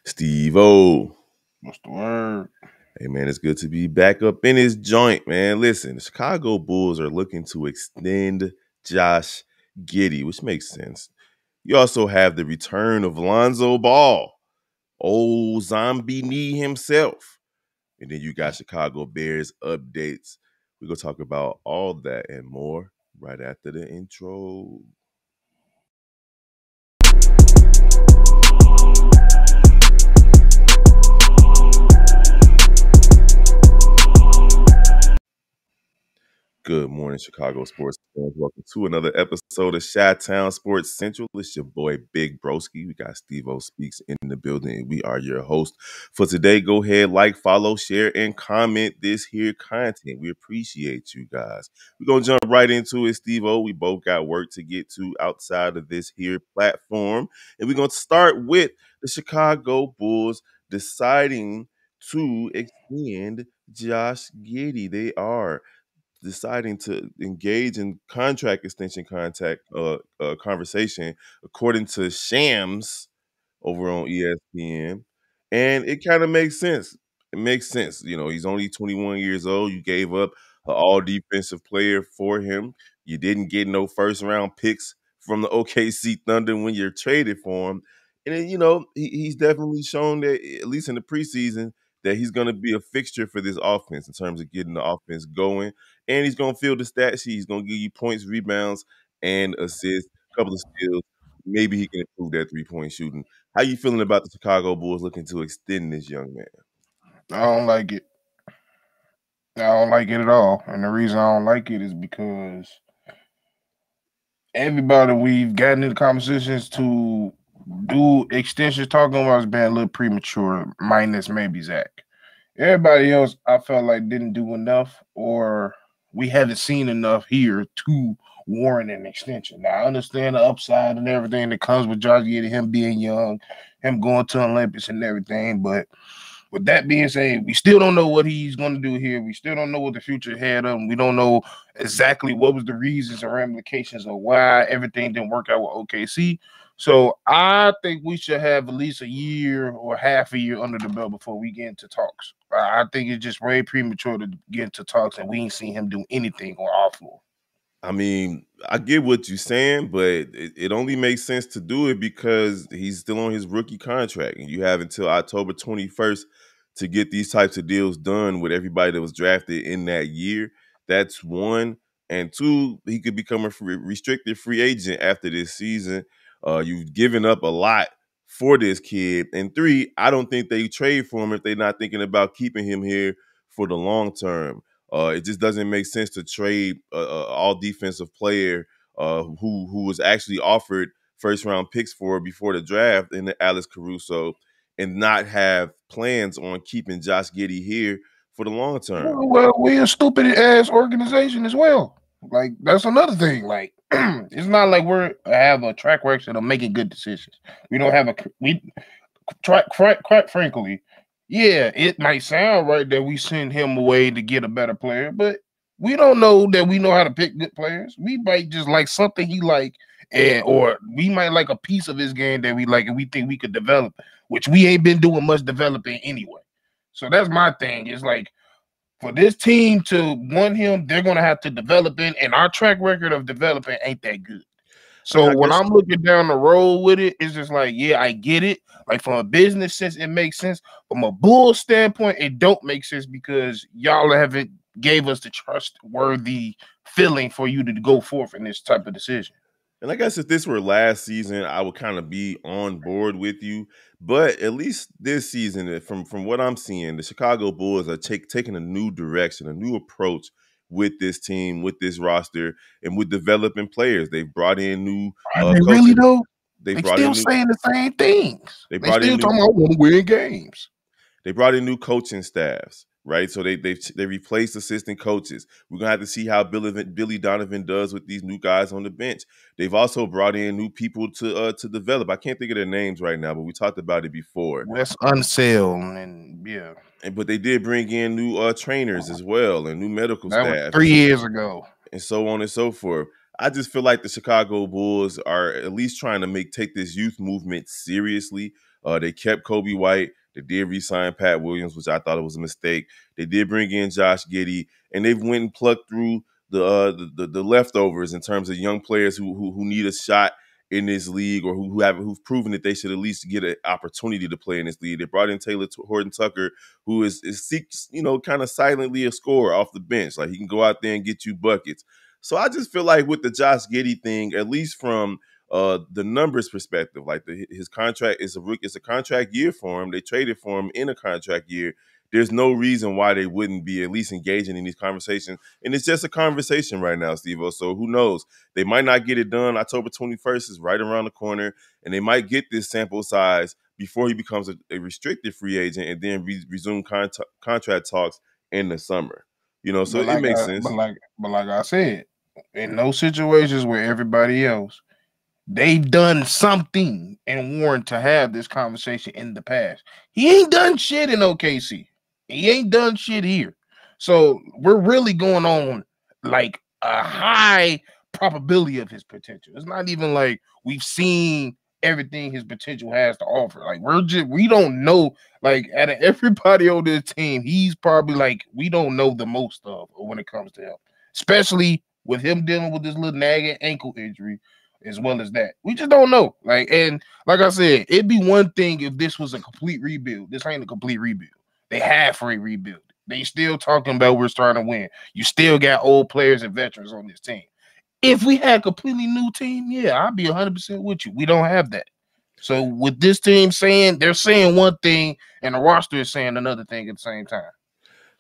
Steve-O. What's the word? Hey, man, it's good to be back up in his joint, man. Listen, the Chicago Bulls are looking to extend Josh Giddey, which makes sense. You also have the return of Lonzo Ball, old zombie knee himself. And then you got Chicago Bears updates. We're going to talk about all that and more right after the intro. Good morning, Chicago sports fans. Welcome to another episode of Chi-Town Sports Central. It's your boy, Big Broski. We got Steve-O Speaks in the building, and we are your host for today. Go ahead, like, follow, share, and comment this here content. We appreciate you guys. We're going to jump right into it, Steve-O. We both got work to get to outside of this here platform, and we're going to start with the Chicago Bulls deciding to extend Josh Giddey. They are deciding to engage in contract extension conversation, according to Shams over on ESPN, and it kind of makes sense. It makes sense. You know, he's only 21 years old. You gave up an all defensive player for him. You didn't get no first round picks from the OKC Thunder when you're traded for him. And then, you know, he's definitely shown that, at least in the preseason, that he's going to be a fixture for this offense in terms of getting the offense going. And he's going to fill the stat sheet. He's going to give you points, rebounds, and assists, a couple of steals. Maybe he can improve that three-point shooting. How you feeling about the Chicago Bulls looking to extend this young man? I don't like it. I don't like it at all. And the reason I don't like it is because everybody we've gotten into conversations to do extensions talking about has been a little premature, minus maybe Zach. Everybody else, I felt like didn't do enough, or we haven't seen enough here to warrant an extension. Now, I understand the upside and everything that comes with Josh Giddey, him being young, him going to Olympics and everything, but with that being said, we still don't know what he's going to do here. We still don't know what the future had of him. We don't know exactly what was the reasons or ramifications of why everything didn't work out with OKC. So I think we should have at least a year or half a year under the belt before we get into talks. I think it's just way premature to get into talks, and we ain't seen him do anything on our floor. I mean, I get what you're saying, but it only makes sense to do it because he's still on his rookie contract, and you have until October 21st to get these types of deals done with everybody that was drafted in that year. That's one. And two, he could become a restricted free agent after this season. You've given up a lot for this kid. And three, I don't think they trade for him if they're not thinking about keeping him here for the long term. It just doesn't make sense to trade all defensive player who was actually offered first round picks for before the draft in the Alex Caruso and not have plans on keeping Josh Giddey here for the long term. Well, we're a stupid ass organization as well. Like, that's another thing. Like, it's not like we have a track record of making good decisions. We don't have quite frankly, yeah, it might sound right that we send him away to get a better player, but we don't know that we know how to pick good players. We might just like something he like, or we might like a piece of his game that we like and we think we could develop, which we ain't been doing much developing anyway. So that's my thing. It's like, for this team to want him, they're gonna have to develop in, and our track record of developing ain't that good. So when I'm looking down the road with it, it's just like, yeah, I get it. Like, from a business sense, it makes sense. From a bull standpoint, it don't make sense because y'all haven't gave us the trustworthy feeling for you to go forth in this type of decision. And I guess if this were last season, I would kind of be on board with you. But at least this season, from what I'm seeing, the Chicago Bulls are taking a new direction, a new approach with this team, with this roster, and with developing players. They've brought in new Are they really though? They still saying the same things. They still talking about want to win games. They brought in new coaching staffs, right? So they replaced assistant coaches. We're gonna have to see how Billy Donovan does with these new guys on the bench. They've also brought in new people to develop. I can't think of their names right now, but we talked about it before. Wes Unseld and yeah. But they did bring in new trainers as well and new medical that staff. Was 3 years ago. And so on and so forth. I just feel like the Chicago Bulls are at least trying to take this youth movement seriously. They kept Kobe White. They did re-sign Pat Williams, which I thought it was a mistake. They did bring in Josh Giddey, and they've went and plucked through the leftovers in terms of young players who need a shot in this league, or who've proven that they should at least get an opportunity to play in this league. They brought in Taylor Horton Tucker, who is seeks, kind of silently a scorer off the bench. Like, he can go out there and get you buckets. So I just feel like with the Josh Giddey thing, at least from the numbers perspective, like his contract is it's a contract year for him. They traded for him in a contract year. There's no reason why they wouldn't be at least engaging in these conversations. And it's just a conversation right now, Steve-O. So who knows? They might not get it done. October 21st is right around the corner, and they might get this sample size before he becomes a restricted free agent, and then resume contract talks in the summer. So it makes sense. But like I said, in those situations where everybody else, they've done something and warrant to have this conversation in the past. He ain't done shit in OKC. He ain't done shit here. So we're really going on like a high probability of his potential. It's not even like we've seen everything his potential has to offer. Like, we don't know. Like, out of everybody on this team, he's probably like we don't know the most of when it comes to him, especially with him dealing with this little nagging ankle injury, as well as that. We just don't know. Like I said, it'd be one thing if this was a complete rebuild. This ain't a complete rebuild. They halfway rebuild. They still talking about we're starting to win. You still got old players and veterans on this team. If we had a completely new team, yeah, I'd be 100% with you. We don't have that. So with this team they're saying one thing and the roster is saying another thing at the same time.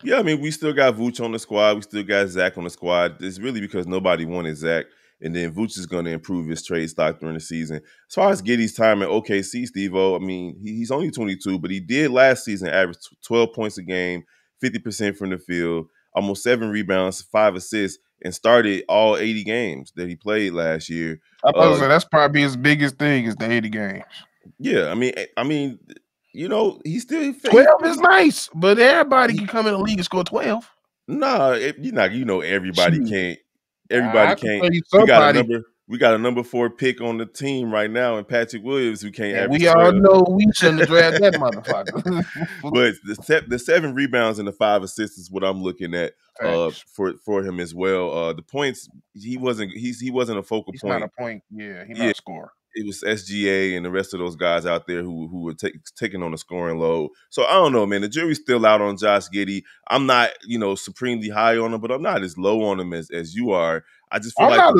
Yeah, I mean, we still got Vooch on the squad. We still got Zach on the squad. It's really because nobody wanted Zach. And then Vooch is going to improve his trade stock during the season. As far as Giddey's time at OKC, Steve-O, I mean, he's only 22, but he did last season average 12 points a game, 50% from the field, almost 7 rebounds, 5 assists, and started all 80 games that he played last year. I was say that's probably his biggest thing is the 80 games. Yeah, I mean, he still 12 is nice, but everybody can come in the league and score 12. No, everybody can't. Everybody can't. We got a number 4 pick on the team right now, and Patrick Williams, who can't average. We all know we shouldn't have drafted that motherfucker. But the 7 rebounds and the 5 assists is what I'm looking at for him as well. The points, he wasn't a focal point. He's not a point. Yeah, he's not a scorer. It was SGA and the rest of those guys out there who were taking on the scoring load. So I don't know, man. The jury's still out on Josh Giddey. I'm not, supremely high on him, but I'm not as low on him as you are. I just feel I'm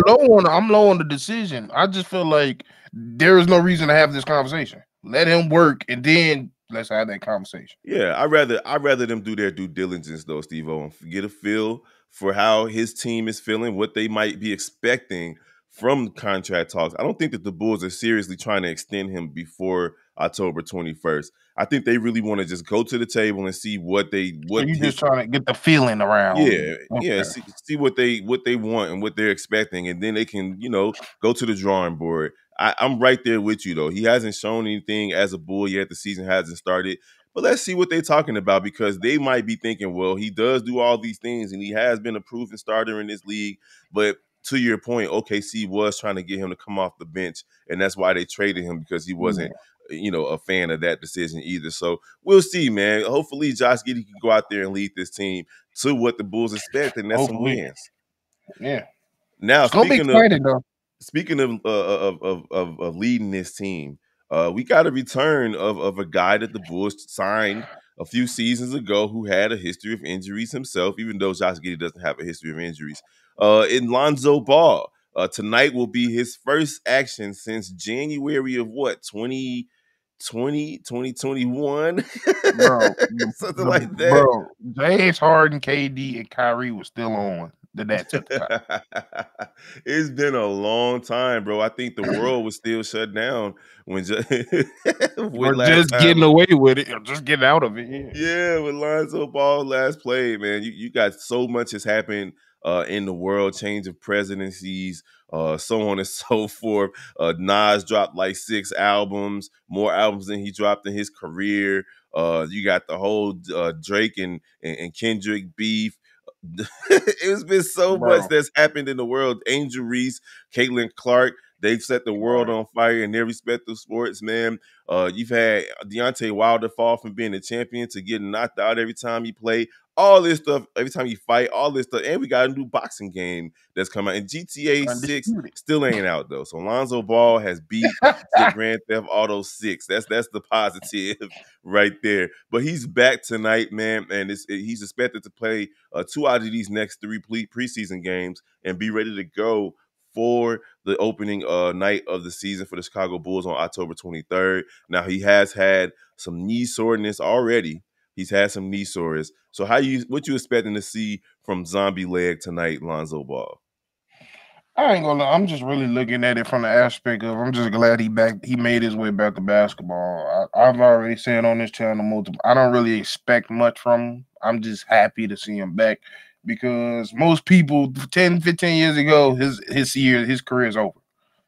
low on the decision. I just feel like there is no reason to have this conversation. Let him work, and then let's have that conversation. Yeah, I'd rather them do their due diligence though, Steve-O, and get a feel for how his team is feeling, what they might be expecting from contract talks. I don't think that the Bulls are seriously trying to extend him before October 21st. I think they really want to just go to the table and see what so you're just trying to get the feeling around. Yeah, okay. Yeah. See what they want and what they're expecting, and then they can go to the drawing board. I'm right there with you though. He hasn't shown anything as a Bull yet. The season hasn't started. But let's see what they're talking about, because they might be thinking, well, he does do all these things and he has been a proven starter in this league. But to your point, OKC was trying to get him to come off the bench, and that's why they traded him, because he wasn't, a fan of that decision either. So we'll see, man. Hopefully Josh Giddey can go out there and lead this team to what the Bulls expect, and that's some wins. Yeah. Now, it's gonna be exciting, though. Speaking of leading this team, we got a return of a guy that the Bulls signed a few seasons ago who had a history of injuries himself, even though Josh Giddey doesn't have a history of injuries. In Lonzo Ball. Tonight will be his first action since January of 2021? Something like that. Bro, James Harden, KD, and Kyrie was still on. It's been a long time, bro. I think the world was still shut down when getting away with it, or just getting out of it. Yeah, when Lonzo Ball last played, man, you got so much has happened in the world, change of presidencies, so on and so forth. Nas dropped like 6 albums, more albums than he dropped in his career. You got the whole Drake and Kendrick beef. It's been so much that's happened in the world. Angel Reese, Caitlin Clark, They've set the world Right. on fire in their respective sports, man. You've had Deontay Wilder fall from being a champion to getting knocked out every time he play. All this stuff, every time you fight, all this stuff. And we got a new boxing game that's coming out. And GTA 6 Undisputed. still ain't out, though. So Lonzo Ball has beat Grand Theft Auto 6. That's the positive right there. But he's back tonight, man. And he's expected to play 2 out of these next 3 preseason games and be ready to go for the opening night of the season for the Chicago Bulls on October 23rd. Now, he has had some knee soreness already. He's had some knee soreness. So what you expecting to see from Zombie Leg tonight, Lonzo Ball? I ain't gonna lie, I'm just really looking at it from the aspect of I'm just glad he made his way back to basketball. I've already said on this channel multiple. I don't really expect much from him. I'm just happy to see him back because most people 10, 15 years ago, his career is over.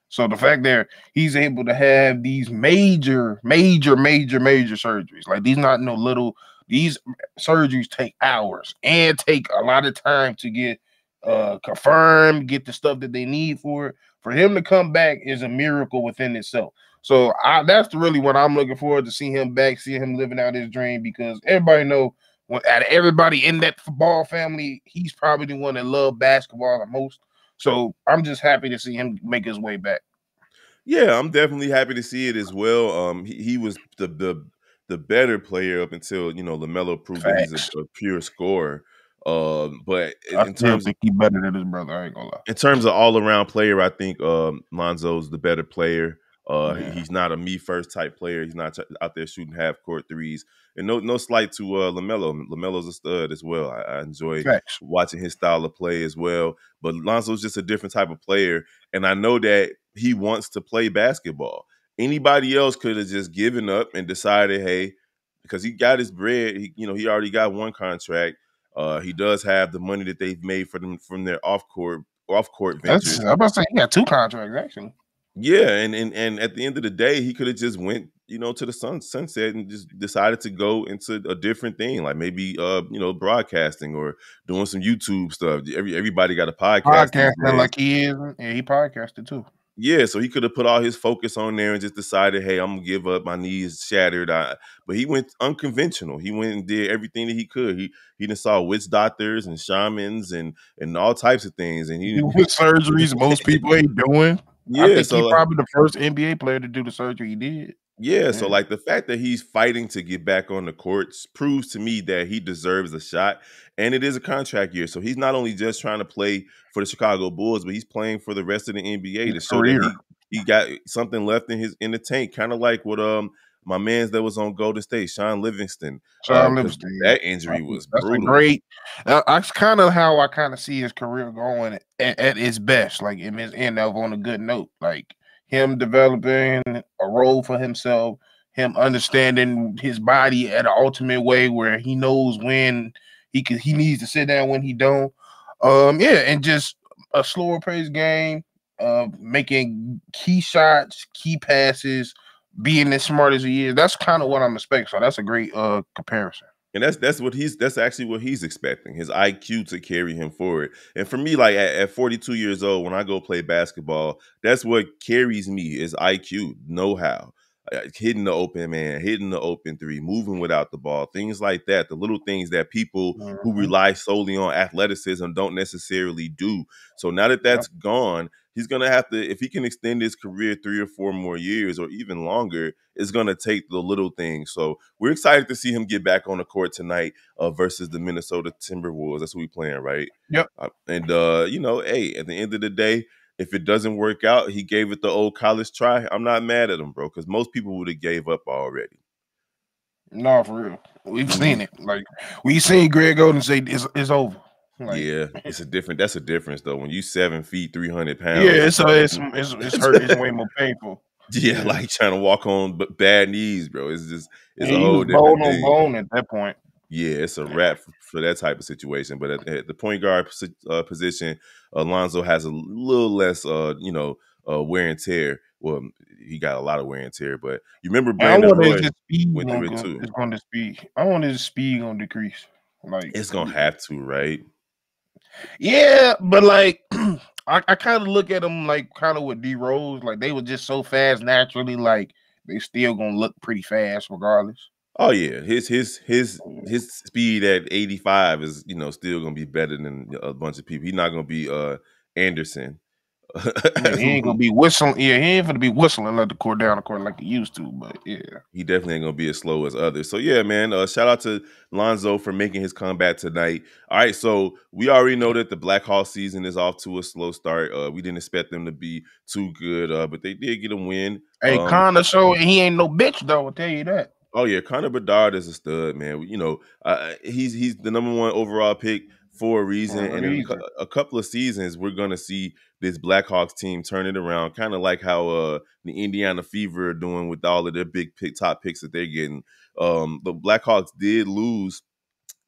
So the fact that he's able to have these major surgeries, like these not no little, these surgeries take hours and take a lot of time to get confirmed, get the stuff that they need for it. For him to come back is a miracle within itself. So that's really what I'm looking forward to, see him back, see him living out his dream, because everybody know out of everybody in that football family, he's probably the one that loved basketball the most. So I'm just happy to see him make his way back. Yeah, I'm definitely happy to see it as well. He was the better player up until LaMelo proved that he's a Facts. pure scorer. But I still think he better than his brother. I ain't gonna lie. in terms of all around player, I think Lonzo's the better player. Yeah. He's not a me first type player. He's not out there shooting half court threes. And no slight to LaMelo. LaMelo's a stud as well. I enjoy Facts. watching his style of play as well. But Lonzo's just a different type of player, and I know that he wants to play basketball. Anybody else could have just given up and decided, hey, because he got his bread. He already got one contract. He does have the money that they've made for them from their off court ventures. I'm about to say he got 2 contracts actually. Yeah, and at the end of the day, he could have just went, to the sunset and just decided to go into a different thing, like maybe broadcasting or doing some YouTube stuff. Everybody got a podcast these Podcasting days. like he is. Yeah, he podcasted too. Yeah, so he could have put all his focus on there and just decided, hey, I'm gonna give up. My knees shattered. But he went unconventional. He went and did everything that he could. He done saw witch doctors and shamans and all types of things. And he Doing surgeries most people ain't doing. I yeah, think he so probably the first NBA player to do the surgery he did. yeah, so Yeah. like the fact that he's fighting to get back on the courts proves to me that he deserves a shot. And it is a contract year. So he's not only just trying to play for the Chicago Bulls, but he's playing for the rest of the NBA His to show that career. he got something left in the tank. Kind of like what my man's that was on Golden State, Sean Livingston. Sean Because Livingston. Yeah. that injury was That's a brutal. great. That's kind of how I kind of see his career going at its best, like in his end of on a good note, like him developing a role for himself, him understanding his body at an ultimate way where he knows when he needs to sit down, when he don't. Yeah, and just a slower pace game, making key shots, key passes, being as smart as he is. That's kind of what I'm expecting. So that's a great comparison. And that's actually what he's expecting, his IQ to carry him forward. And for me, like at 42 years old, when I go play basketball, that's what carries me is IQ, know-how. Hitting the open man, hitting the open three, moving without the ball, things like that. The little things that people who Mhm. rely solely on athleticism don't necessarily do. So now that Yep. that's gone, he's going to have to, if he can extend his career 3 or 4 more years or even longer, it's going to take the little things. So we're excited to see him get back on the court tonight versus the Minnesota Timberwolves. That's what we're playing, right? Yep. Hey, at the end of the day, if it doesn't work out, he gave it the old college try. I'm not mad at him, bro, because most people would have gave up already. No, for real. We've Mhm. seen it. Like we seen Greg Oden say it's over. Like Yeah, it's a different. That's a difference though. When you 7 feet, 300 yeah, pounds, it's hurt. It's way more painful. yeah, Yeah. like trying to walk on bad knees, bro. It's And a he whole was different bone on thing. bone at that point. Yeah, it's a Yeah. wrap for that type of situation. But at the point guard position, Alonzo has a little less, wear and tear. Well, he got a lot of wear and tear. But you remember And I Brandon wonder if Roy his speed went through it too. is going to speed. I want his speed gonna decrease. Like It's gonna have to, right? yeah, but like I kind of look at them like kind of with D Rose, like they were just so fast naturally, like they still gonna look pretty fast regardless. Oh yeah, his speed at 85 is still gonna be better than a bunch of people. He's not gonna be Anderson. Yeah, he ain't gonna be whistling. Yeah, he ain't gonna be whistling let the court down the court like he used to. But yeah, He definitely ain't gonna be as slow as others. So yeah, man. Shout out to Lonzo for making his comeback tonight. All right, so we already know that the Blackhawks season is off to a slow start. We didn't expect them to be too good, but they did get a win. hey, Connor showed he ain't no bitch though. I'll tell you that. Oh yeah, Connor Bedard is a stud, man. He's the number one overall pick for a reason, For a and in reason. a couple of seasons, we're gonna see this Blackhawks team turn it around, kind of like how the Indiana Fever are doing with all of their top picks that they're getting. The Blackhawks did lose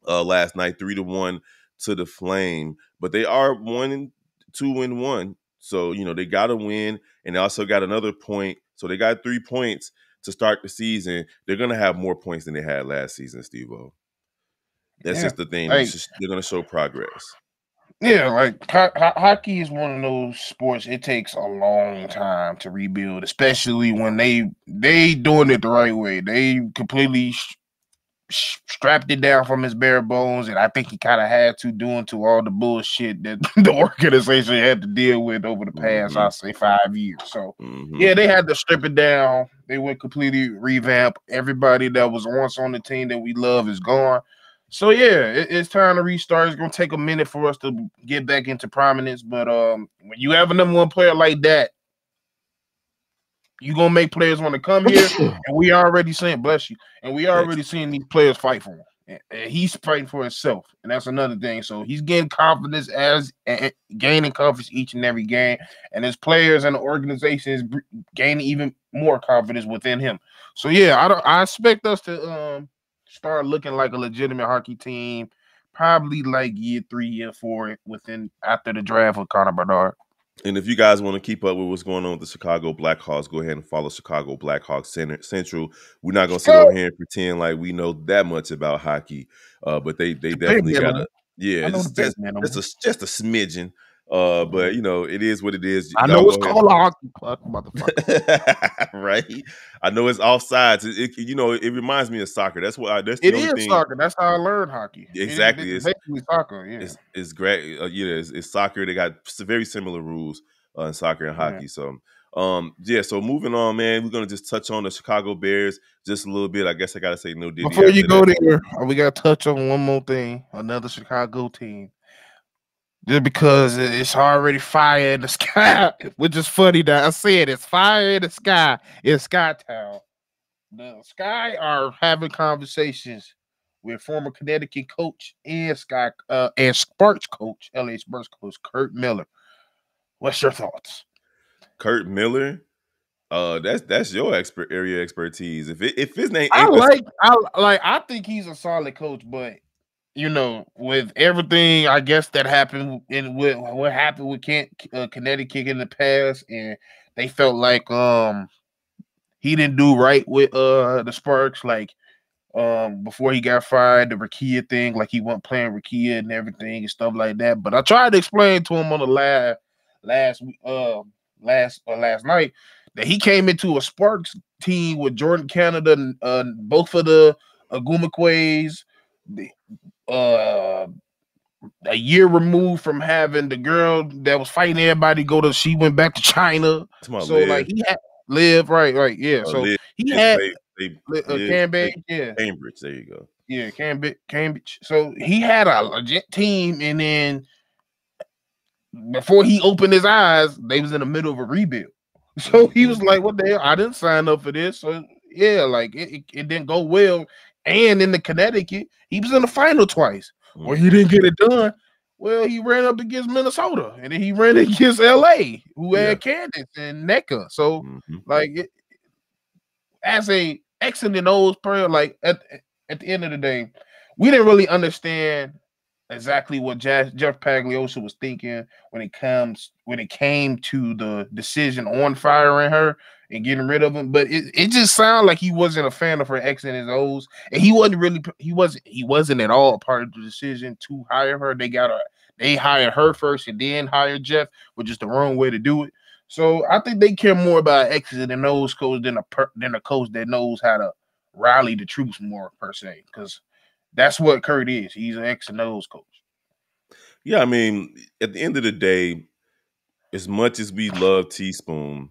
last night 3-1 to the Flame, but they are 1-2-1. So they got a win, and they also got another point. So they got 3 points to start the season. They're gonna have more points than they had last season, Steve-O. That's Yeah, just the thing. like They're gonna show progress. yeah, like hockey is one of those sports. It takes a long time to rebuild, especially when they doing it the right way. They completely strapped it down from his bare bones, and I think he kind of had to doing to all the bullshit that the organization had to deal with over the past, Mm-hmm. I'll say, 5 years. So, Mm-hmm. yeah, they had to strip it down. They went completely revamp. Everybody that was once on the team that we love is gone. So yeah, it's time to restart. It's gonna take a minute for us to get back into prominence, but when you have a number one player like that, you gonna make players want to come here, and we already seeing bless you, and we Thanks. already seeing these players fight for him. And he's fighting for himself, and that's another thing. So he's getting confidence gaining confidence each and every game, and his players and the organization is gaining even more confidence within him. So yeah, I expect us to start looking like a legitimate hockey team, probably like year 3, year 4 within after the draft with Connor Bedard. And if you guys want to keep up with what's going on with the Chicago Blackhawks, go ahead and follow Chicago Blackhawks Central. We're not gonna sit over here and pretend like we know that much about hockey, but they The big definitely got man, a yeah, I know the big just man. just a smidgen. But it is what it is. I Y'all know it's go ahead. called a hockey puck, motherfucker. Right? I know it's offsides. It reminds me of soccer. That's It the only is thing. soccer. That's how I learned hockey. Exactly. It's basically soccer. Yeah. It's great. It's soccer. They got very similar rules in soccer and Yeah. hockey. So, yeah. So moving on, man. We're gonna just touch on the Chicago Bears just a little bit. I guess I gotta say no Diddy Before you after go that. there, we got to touch on one more thing. Another Chicago team. Just because it's already fire in the sky, which is funny that I said it's fire in the sky in Skytown. The Sky are having conversations with former Connecticut coach and Sparks coach, LA Sparks coach Curt Miller. What's your thoughts? Curt Miller. That's your area expertise. If his name I ain't the like I think he's a solid coach, but with everything I guess that happened in with what happened with Connecticut in the past, and they felt like he didn't do right with the Sparks, like before he got fired, the Rakia thing, like he wasn't playing Rakia and everything and stuff like that. But I tried to explain to him on the last night that he came into a Sparks team with Jordan Canada and both of the Agumaquays, uh a year removed from having the girl that was fighting everybody she went back to China. Tomorrow So like live he had live right, yeah. So live he and had live Cambridge, yeah. Cambridge. There you go. Yeah, Cambridge. So he had a legit team, and then before he opened his eyes, they was in the middle of a rebuild. So he was like, "What the hell? I didn't sign up for this." So yeah, like it didn't go well. And in the Connecticut, he was in the final twice. Well, he didn't get it done. Well, he ran up against Minnesota, and then he ran against LA, who Yeah. had Candace and NECA. So like as a X and O's player, like at the end of the day, we didn't really understand exactly what Jeff Pagliosha was thinking when it came to the decision on firing her and getting rid of him. But it just sounded like he wasn't a fan of her X and his O's, and he wasn't at all a part of the decision to hire her. They hired her first and then hired Jeff, which is the wrong way to do it. So I think they care more about X's and O's coach than a coach that knows how to rally the troops more per se, because that's what Curt is. He's an X and O's coach. Yeah, I mean, at the end of the day, as much as we love Teaspoon,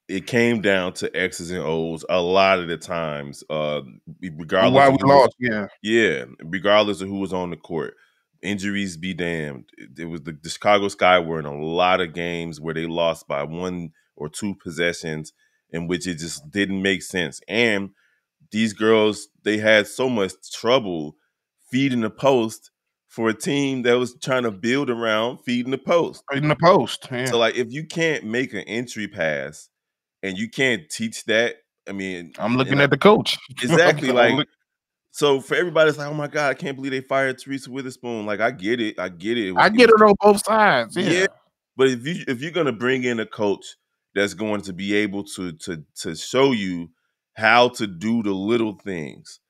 it came down to X's and O's a lot of the times, regardless Why of we who was, lost? Yeah. yeah, regardless of who was on the court. Injuries be damned. It was the Chicago Sky were in a lot of games where they lost by 1 or 2 possessions in which it just didn't make sense. And these girls, they had so much trouble feeding the post for a team that was trying to build around feeding the post. In the post. Yeah. So, like, if you can't make an entry pass and you can't teach that, I mean, I'm looking at the coach. exactly. Like, so for everybody, it's like, oh my God, I can't believe they fired Teresa Witherspoon. Like, I get it. I get it. I get it on both sides. Yeah. But if you're gonna bring in a coach that's going to be able to show you how to do the little things,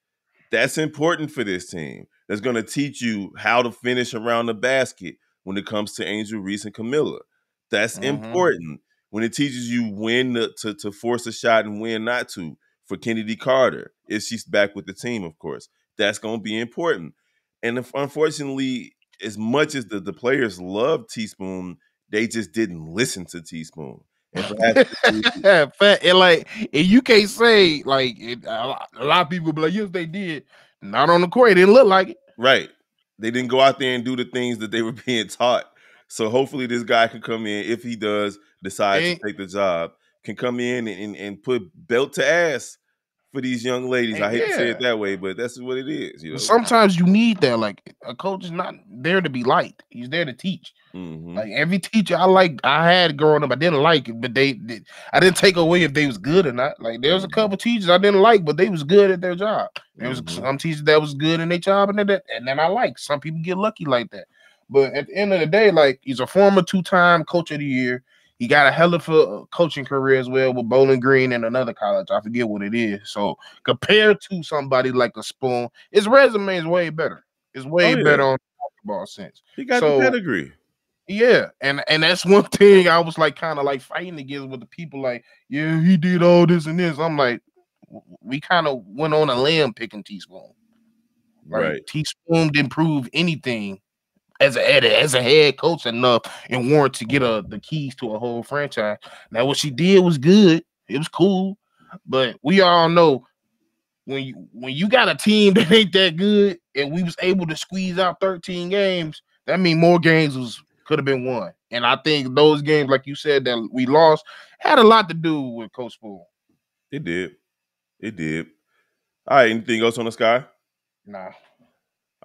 that's important for this team. That's going to teach you how to finish around the basket when it comes to Angel Reese and Camilla. That's important. When it teaches you when to force a shot and when not to. For Kennedy Carter, if she's back with the team, of course, that's going to be important. And unfortunately, as much as the players love Teaspoon, they just didn't listen to Teaspoon. And perhaps and you can't say a lot of people be like, yes, they did. Not on the court. It didn't look like it. Right. They didn't go out there and do the things that they were being taught. So hopefully this guy can come in, if he does decide to take the job, can come in and put belt to ass for these young ladies. I hate to say it that way, but that's what it is. You know? Sometimes you need that. Like, a coach is not there to be liked. He's there to teach. Like, every teacher I had growing up, I didn't like it, but I didn't take away if they was good or not. Like, there was a couple teachers I didn't like, but they was good at their job. There was some teachers that was good in their job, and then I like. Some people get lucky like that. But at the end of the day, like, he's a former 2-time coach of the year. He got a hell of a coaching career as well with Bowling Green and another college. I forget what it is. So compared to somebody like a Spoon, his resume is way better. It's way better on the basketball sense. He got the pedigree. Yeah, and that's one thing I was like kind of like fighting against with the people like, yeah, he did all this and this. I'm like, we kind of went on a limb picking Teaspoon. Like, right. Teaspoon didn't prove anything as a head coach enough and warrant to get the keys to a whole franchise. Now, what she did was good. It was cool. But we all know when you got a team that ain't that good and we was able to squeeze out 13 games, that means more games could have been won. And I think those games, like you said, that we lost had a lot to do with Coach Spoon. It did. It did. All right. Anything else on the Sky? Nah.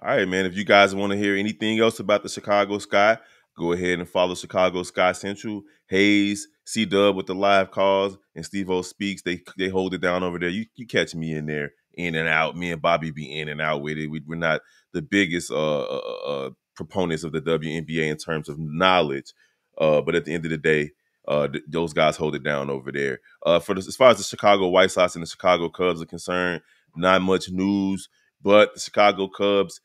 All right, man. If you guys want to hear anything else about the Chicago Sky, go ahead and follow Chicago Sky Central. Hayes, C-Dub with the live calls, and Steve-O Speaks. They hold it down over there. You catch me in there, in and out. Me and Bobby be in and out with it. We're not the biggest proponents of the WNBA in terms of knowledge, but at the end of the day, those guys hold it down over there. As far as the Chicago White Sox and the Chicago Cubs are concerned, not much news, but the Chicago Cubs,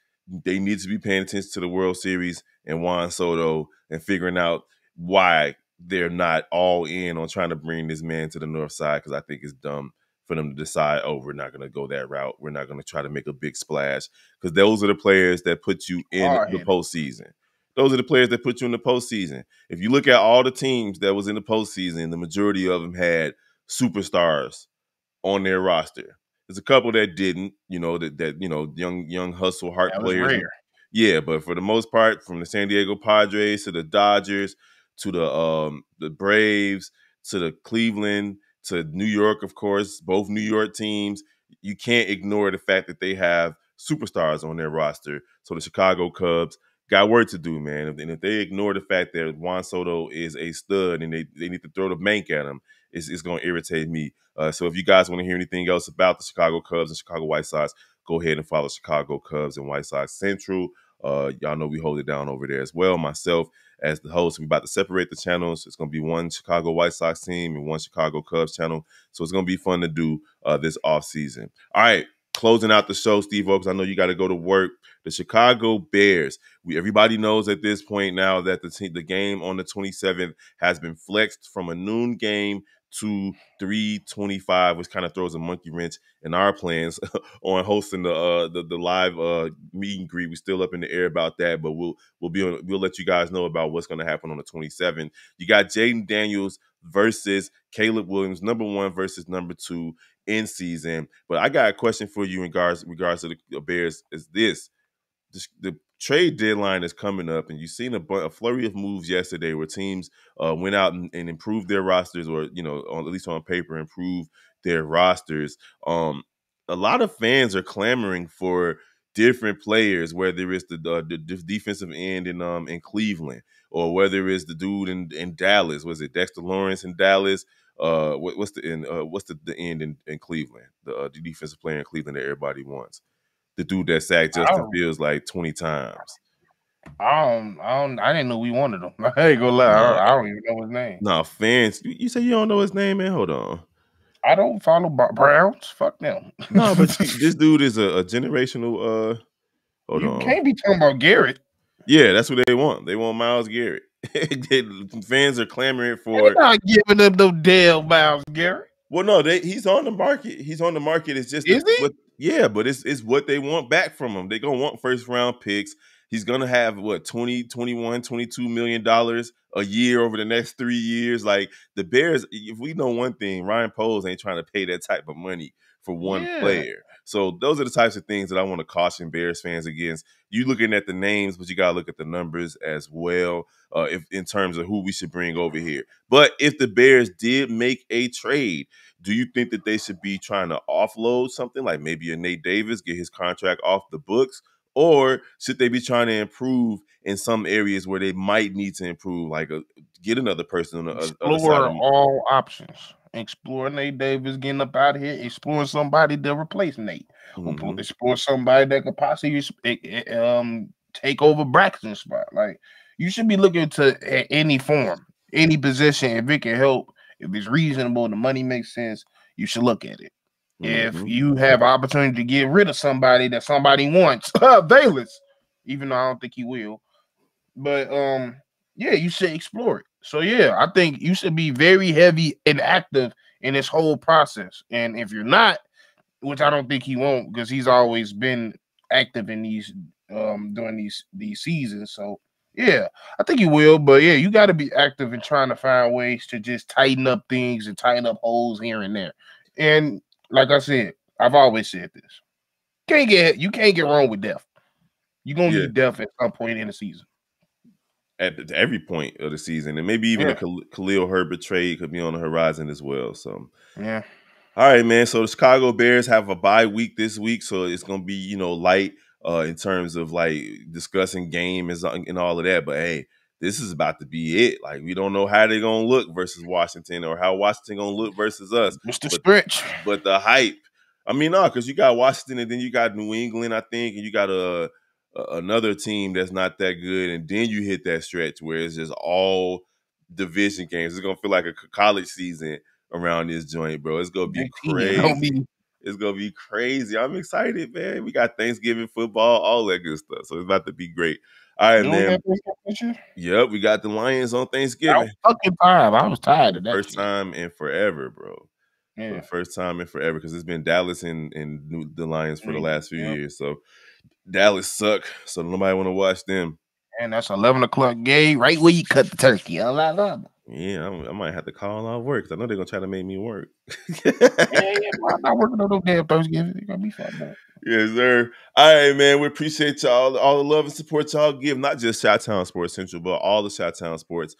they need to be paying attention to the World Series and Juan Soto and figuring out why they're not all in on trying to bring this man to the North Side, because I think it's dumb for them to decide, oh, we're not going to go that route. We're not going to try to make a big splash, because those are the players that put you in the postseason. Those are the players that put you in the postseason. If you look at all the teams that was in the postseason, the majority of them had superstars on their roster. There's a couple that didn't, that young hustle heart players. Rare. Yeah, but for the most part, from the San Diego Padres to the Dodgers to the Braves to the Cleveland to New York, of course, both New York teams, you can't ignore the fact that they have superstars on their roster. So the Chicago Cubs got work to do, man. And if they ignore the fact that Juan Soto is a stud and they need to throw the bank at him, it's going to irritate me. So if you guys want to hear anything else about the Chicago Cubs and Chicago White Sox, go ahead and follow Chicago Cubs and White Sox Central. Y'all know we hold it down over there as well. Myself, as the host, we're about to separate the channels. It's going to be one Chicago White Sox team and one Chicago Cubs channel. So it's going to be fun to do this off season. All right. closing out the show, Steve Oaks, I know you got to go to work. The Chicago Bears. Everybody knows at this point now that the game on the 27th has been flexed from a noon game to 3:25, which kind of throws a monkey wrench in our plans on hosting the live meet and greet. We're still up in the air about that, but we'll let you guys know about what's going to happen on the 27th. You got Jaden Daniels versus Caleb Williams, number 1 versus number 2 in season. But I got a question for you in regards to the Bears. Is this the trade deadline is coming up, and you've seen a flurry of moves yesterday where teams went out and improved their rosters, or at least on paper, improve their rosters. A lot of fans are clamoring for different players, whether it's the defensive end in Cleveland, or whether it's the dude in Dallas. Was it Dexter Lawrence in Dallas? What's the end in Cleveland? The defensive player in Cleveland that everybody wants. The dude that sacked Justin Fields like 20 times. I didn't know we wanted him. I ain't gonna lie. I don't even know his name. No, fans. You say you don't know his name, man? Hold on. I don't follow Browns. Fuck them. No, but this dude is a generational. Hold on. You can't be talking about Garrett. Yeah, that's what they want. They want Myles Garrett. Fans are clamoring for. They're not giving up no damn Myles Garrett. Well, no, he's on the market. He's on the market. It's just is he? But it's what they want back from him. They're gonna want first round picks. He's gonna have what 20, 21, $22 million a year over the next 3 years. Like the Bears, if we know one thing, Ryan Poles ain't trying to pay that type of money for one player. So those are the types of things that I want to caution Bears fans against. You looking at the names, but you gotta look at the numbers as well, if in terms of who we should bring over here. But if the Bears did make a trade, do you think that they should be trying to offload something like maybe a Nate Davis, get his contract off the books? Or should they be trying to improve in some areas where they might need to improve, like get another person on the other side of all options. Explore Nate Davis getting up out of here. Explore somebody to replace Nate. Mm-hmm. Explore somebody that could possibly take over Braxton's spot. Like you should be looking to any form, any position if it can help. If it's reasonable, the money makes sense, you should look at it. Mm-hmm. If you have opportunity to get rid of somebody that somebody wants, Bayless, even though I don't think he will. But yeah, you should explore it. So yeah, I think you should be very heavy and active in this whole process. And if you're not, which I don't think he won't, because he's always been active in these during these seasons. So yeah, I think you will, but yeah, you got to be active in trying to find ways to just tighten up things and tighten up holes here and there. And like I said, I've always said this: you can't get wrong with depth. You're gonna need depth at some point in the season. At every point of the season, and maybe even a Khalil Herbert trade could be on the horizon as well. So yeah. All right, man. So the Chicago Bears have a bye week this week, so it's gonna be light. In terms of like discussing game and all of that. But hey, this is about to be it. Like we don't know how they're gonna look versus Washington or how Washington gonna look versus us. Mr. Stretch. But the hype. I mean, no, because you got Washington and then you got New England, I think, and you got another team that's not that good, and then you hit that stretch where it's just all division games. It's gonna feel like a college season around this joint, bro. It's gonna be crazy. It's going to be crazy. I'm excited, man. We got Thanksgiving football, all that good stuff. So it's about to be great. All right, man. Yep, we got the Lions on Thanksgiving. Fucking time. I was tired of that. First time in forever, bro. Yeah. For the first time in forever, because it's been Dallas and the Lions for the last few years. So Dallas suck. So nobody want to watch them. And that's 11 o'clock game, right where you cut the turkey. Yeah, I might have to call off work because I know they're gonna try to make me work. I'm not working on no damn Thanksgiving. It's gonna be fun, man. Yes, sir. All right, man. We appreciate y'all, all the love and support y'all give, not just Chi-Town Sports Central, but all the Chi-Town Sports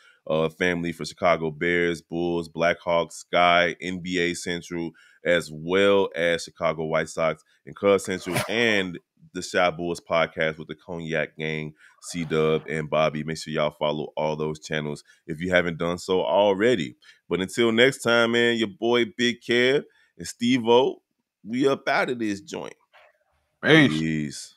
family for Chicago Bears, Bulls, Blackhawks, Sky, NBA Central, as well as Chicago White Sox and Cubs Central, and the Shy Bulls podcast with the Cognac Gang, C-Dub, and Bobby. Make sure y'all follow all those channels if you haven't done so already. But until next time, man, your boy Big Kev and Steve-O, we up out of this joint. Peace. Peace.